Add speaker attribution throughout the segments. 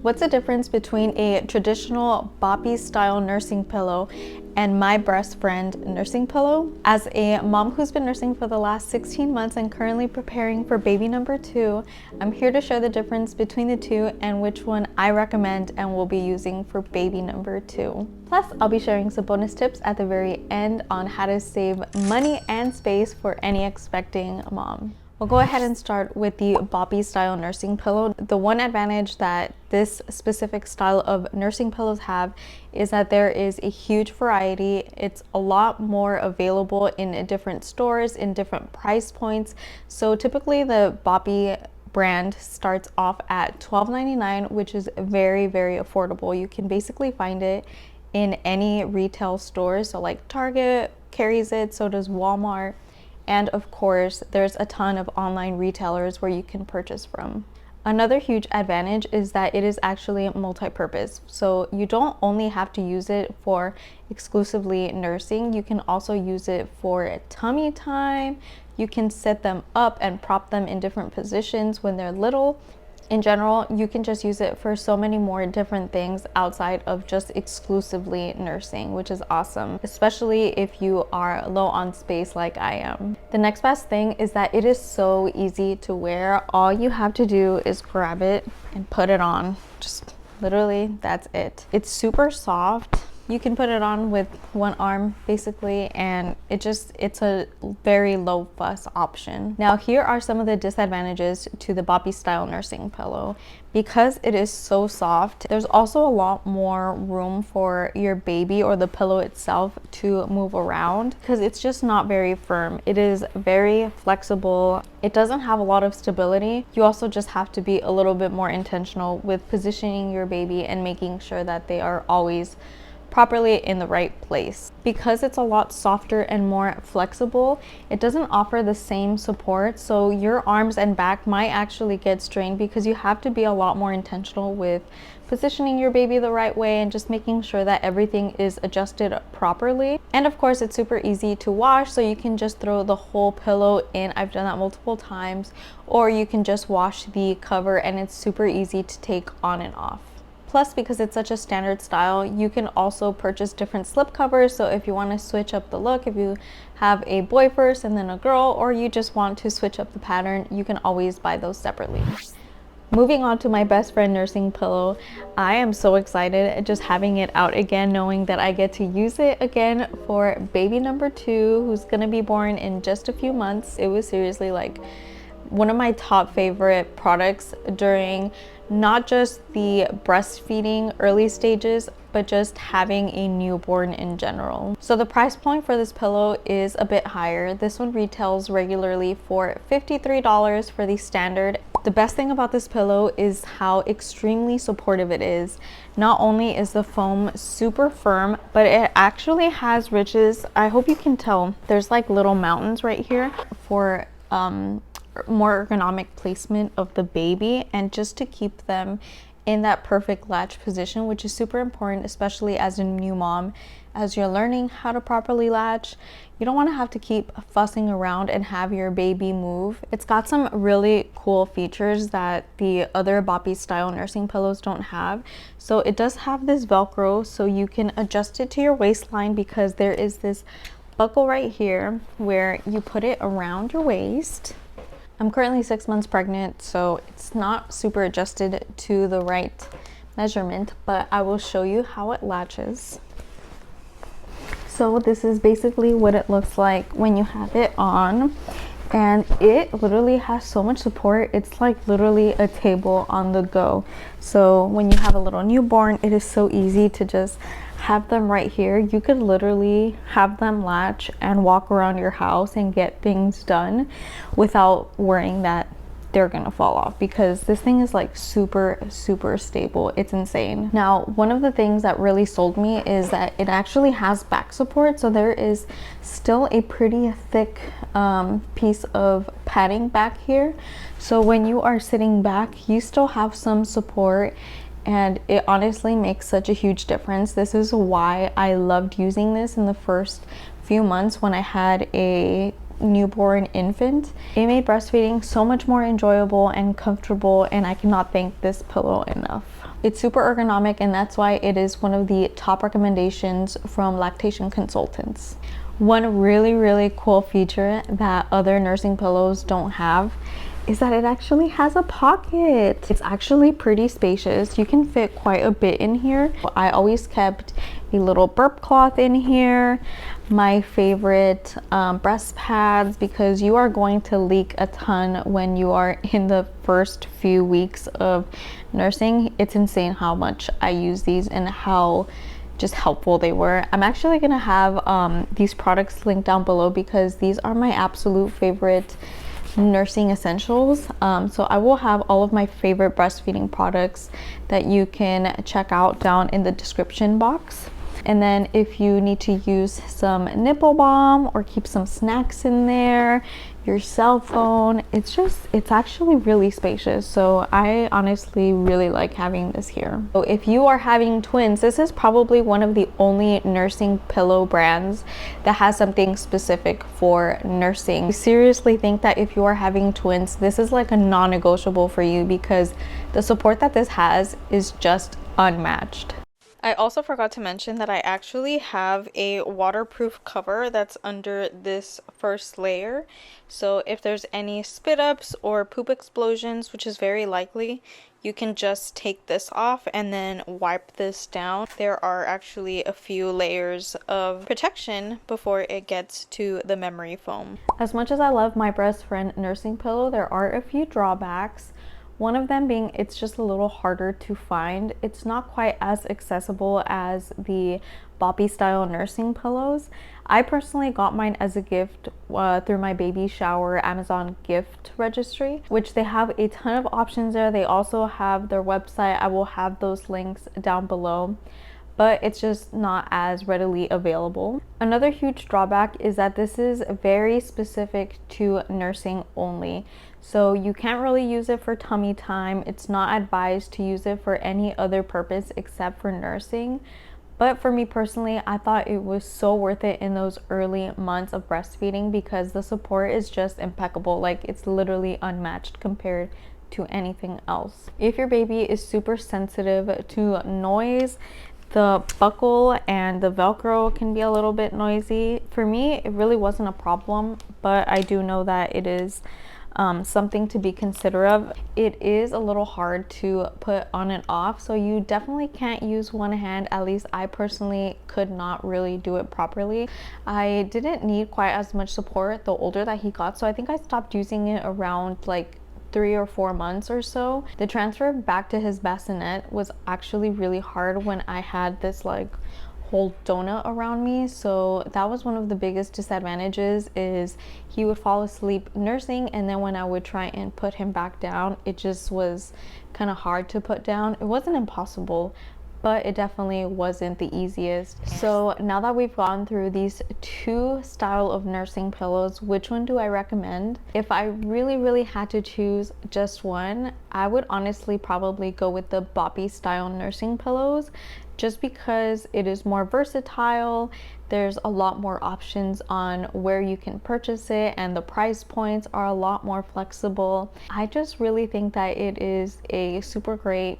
Speaker 1: What's the difference between a traditional Boppy style nursing pillow and my Breast Friend nursing pillow? As a mom who's been nursing for the last 16 months and currently preparing for baby number 2, I'm here to share the difference between the two and which one I recommend and will be using for baby number 2. Plus, I'll be sharing some bonus tips at the very end on how to save money and space for any expecting mom. We'll go ahead and start with the Boppy style nursing pillow. The one advantage that this specific style of nursing pillows have is that there is a huge variety. It's a lot more available in different stores, in different price points. So typically the Boppy brand starts off at $12.99, which is very, very affordable. You can basically find it in any retail store. So like Target carries it, so does Walmart. And of course, there's a ton of online retailers where you can purchase from. Another huge advantage is that it is actually multi-purpose. So you don't only have to use it for exclusively nursing, you can also use it for tummy time. You can set them up and prop them in different positions when they're little. In general, you can just use it for so many more different things outside of just exclusively nursing, which is awesome, especially if you are low on space like I am. The next best thing is that it is so easy to wear. All you have to do is grab it and put it on. Just literally, that's it. It's super soft. You can put it on with one arm basically, and it's a very low fuss option. Now here are some of the disadvantages to the Boppy style nursing pillow. Because it is so soft, there's also a lot more room for your baby or the pillow itself to move around because it's just not very firm. It is very flexible. It doesn't have a lot of stability. You also just have to be a little bit more intentional with positioning your baby and making sure that they are always properly in the right place. Because it's a lot softer and more flexible, it doesn't offer the same support, so your arms and back might actually get strained because you have to be a lot more intentional with positioning your baby the right way and just making sure that everything is adjusted properly. And of course, it's super easy to wash, so you can just throw the whole pillow in. I've done that multiple times, or you can just wash the cover and it's super easy to take on and off. Plus, because it's such a standard style, you can also purchase different slip covers. So if you want to switch up the look, if you have a boy first and then a girl, or you just want to switch up the pattern, you can always buy those separately. Moving on to my Best Friend nursing pillow, I am so excited just having it out again, knowing that I get to use it again for baby number 2, who's gonna be born in just a few months. It was seriously like one of my top favorite products during not just the breastfeeding early stages, but just having a newborn in general. So the price point for this pillow is a bit higher. This one retails regularly for $53 for the standard. The best thing about this pillow is how extremely supportive it is. Not only is the foam super firm, but it actually has ridges. I hope you can tell. There's like little mountains right here for more ergonomic placement of the baby and just to keep them in that perfect latch position, which is super important, especially as a new mom. As you're learning how to properly latch, you don't want to have to keep fussing around and have your baby move. It's got some really cool features that the other Boppy style nursing pillows don't have. So it does have this Velcro, so you can adjust it to your waistline because there is this buckle right here where you put it around your waist. I'm currently 6 months pregnant, so it's not super adjusted to the right measurement, but I will show you how it latches. So this is basically what it looks like when you have it on, and it literally has so much support. It's like literally a table on the go. So when you have a little newborn, it is so easy to just have them right here. You could literally have them latch and walk around your house and get things done without worrying that they're gonna fall off, because this thing is like super stable. It's insane. Now, one of the things that really sold me is that it actually has back support, so there is still a pretty thick piece of padding back here, so when you are sitting back, you still have some support, and it honestly makes such a huge difference. This is why I loved using this in the first few months when I had a newborn infant. It made breastfeeding so much more enjoyable and comfortable, and I cannot thank this pillow enough. It's super ergonomic, and that's why it is one of the top recommendations from lactation consultants. One really cool feature that other nursing pillows don't have is that it actually has a pocket. It's actually pretty spacious. You can fit quite a bit in here. I always kept a little burp cloth in here, my favorite breast pads, because you are going to leak a ton when you are in the first few weeks of nursing. It's insane how much I use these and how just helpful they were. I'm actually gonna have these products linked down below because these are my absolute favorite nursing essentials. So I will have all of my favorite breastfeeding products that you can check out down in the description box. And then if you need to use some nipple balm or keep some snacks in there, your cell phone, it's actually really spacious. So I honestly really like having this here. So if you are having twins, this is probably one of the only nursing pillow brands that has something specific for nursing. I seriously think that if you are having twins, this is like a non-negotiable for you because the support that this has is just unmatched. I also forgot to mention that I actually have a waterproof cover that's under this first layer. So if there's any spit ups or poop explosions, which is very likely, you can just take this off and then wipe this down. There are actually a few layers of protection before it gets to the memory foam. As much as I love my Breast Friend nursing pillow, there are a few drawbacks. One of them being it's just a little harder to find. It's not quite as accessible as the Boppy style nursing pillows. I personally got mine as a gift through my baby shower Amazon gift registry, which they have a ton of options there. They also have their website. I will have those links down below, but it's just not as readily available. Another huge drawback is that this is very specific to nursing only. So you can't really use it for tummy time. It's not advised to use it for any other purpose except for nursing. But for me personally, I thought it was so worth it in those early months of breastfeeding because the support is just impeccable. Like, it's literally unmatched compared to anything else. If your baby is super sensitive to noise, the buckle and the Velcro can be a little bit noisy. For me, it really wasn't a problem, but I do know that it is something to be considerate of. It is a little hard to put on and off, so you definitely can't use one hand. At least I personally could not really do it properly. I didn't need quite as much support the older that he got, so I think I stopped using it around like 3 or 4 months or so. The transfer back to his bassinet was actually really hard when I had this like whole donut around me, so that was one of the biggest disadvantages. Is he would fall asleep nursing, and then when I would try and put him back down, it just was kind of hard to put down. It wasn't impossible, but it definitely wasn't the easiest. So now that we've gone through these two style of nursing pillows, which one do I recommend? If I really had to choose just one, I would honestly probably go with the Boppy style nursing pillows, just because it is more versatile. There's a lot more options on where you can purchase it, and the price points are a lot more flexible. I just really think that it is a super great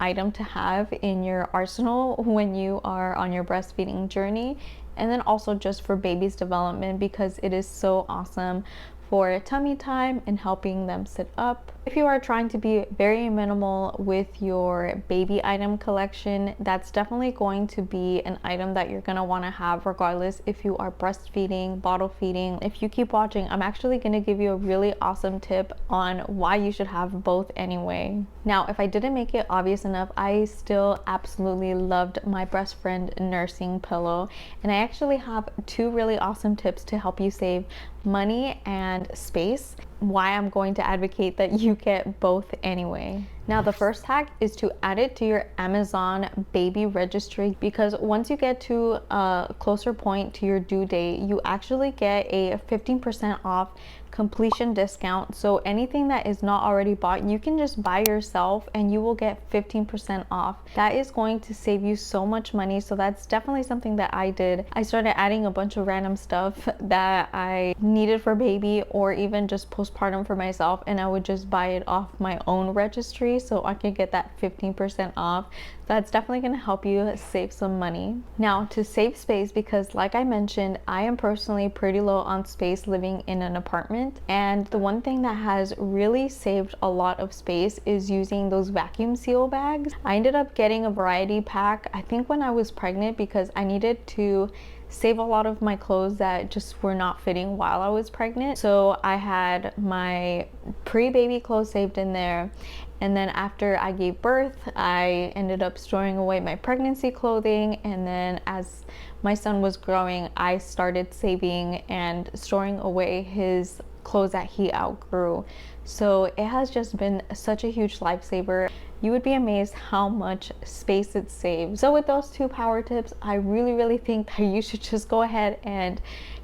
Speaker 1: item to have in your arsenal when you are on your breastfeeding journey, and then also just for baby's development, because it is so awesome for tummy time and helping them sit up. If you are trying to be very minimal with your baby item collection, that's definitely going to be an item that you're gonna wanna have regardless if you are breastfeeding, bottle feeding. If you keep watching, I'm actually gonna give you a really awesome tip on why you should have both anyway. Now, if I didn't make it obvious enough, I still absolutely loved my Breast Friend nursing pillow, and I actually have 2 really awesome tips to help you save money and space, why I'm going to advocate that you get both anyway. Now, the first hack is to add it to your Amazon baby registry, because once you get to a closer point to your due date, you actually get a 15% off completion discount. So anything that is not already bought, you can just buy yourself and you will get 15% off. That is going to save you so much money. So that's definitely something that I did. I started adding a bunch of random stuff that I needed for baby or even just postpartum for myself, and I would just buy it off my own registry. Registry so I could get that 15% off. That's definitely going to help you save some money. Now, to save space, because like I mentioned, I am personally pretty low on space living in an apartment, and the one thing that has really saved a lot of space is using those vacuum seal bags. I ended up getting a variety pack, I think when I was pregnant, because I needed to save a lot of my clothes that just were not fitting while I was pregnant. So I had my pre-baby clothes saved in there, and then after I gave birth, I ended up storing away my pregnancy clothing, and then as my son was growing, I started saving and storing away his clothes that he outgrew. So it has just been such a huge lifesaver. You would be amazed how much space it saves. So with those two power tips, I really think that you should just go ahead and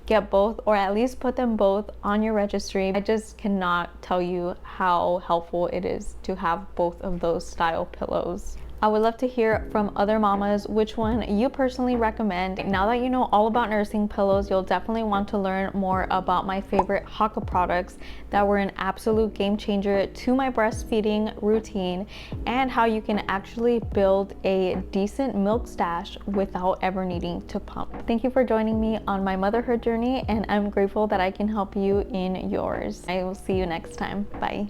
Speaker 1: get both, or at least put them both on your registry. I just cannot tell you how helpful it is to have both of those style pillows. I would love to hear from other mamas which one you personally recommend. Now that you know all about nursing pillows, you'll definitely want to learn more about my favorite Haka products that were an absolute game changer to my breastfeeding routine, and how you can actually build a decent milk stash without ever needing to pump. Thank you for joining me on my motherhood journey, and I'm grateful that I can help you in yours. I will see you next time. Bye.